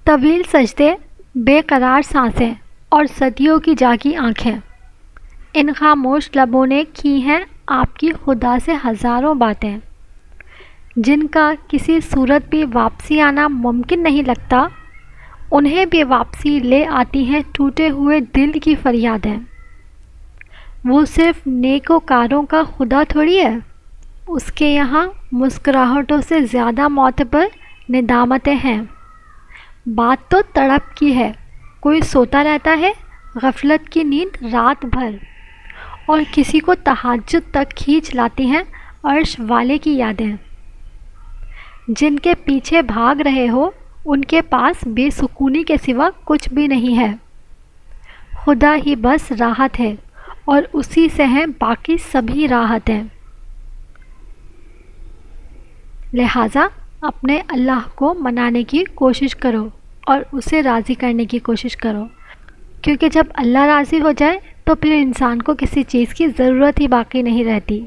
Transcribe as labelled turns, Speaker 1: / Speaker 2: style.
Speaker 1: طویل سجدے، بے قرار سانسیں اور صدیوں کی جاگی آنکھیں، ان خاموش لبوں نے کی ہیں آپ کی خدا سے ہزاروں باتیں، جن کا کسی صورت بھی واپسی آنا ممکن نہیں لگتا، انہیں بھی واپسی لے آتی ہیں ٹوٹے ہوئے دل کی فریادیں۔ وہ صرف نیکوکاروں کا خدا تھوڑی ہے، اس کے یہاں مسکراہٹوں سے زیادہ معتبر ندامتیں ہیں۔ بات تو تڑپ کی ہے، کوئی سوتا رہتا ہے غفلت کی نیند رات بھر، اور کسی کو تہجد تک کھینچ لاتی ہیں عرش والے کی یادیں۔ جن کے پیچھے بھاگ رہے ہو ان کے پاس بے سکونی کے سوا کچھ بھی نہیں ہے، خدا ہی بس راحت ہے اور اسی سے ہیں باقی سبھی راحتیں۔ لہٰذا اپنے اللہ کو منانے کی کوشش کرو اور اسے راضی کرنے کی کوشش کرو، کیونکہ جب اللہ راضی ہو جائے تو پھر انسان کو کسی چیز کی ضرورت ہی باقی نہیں رہتی۔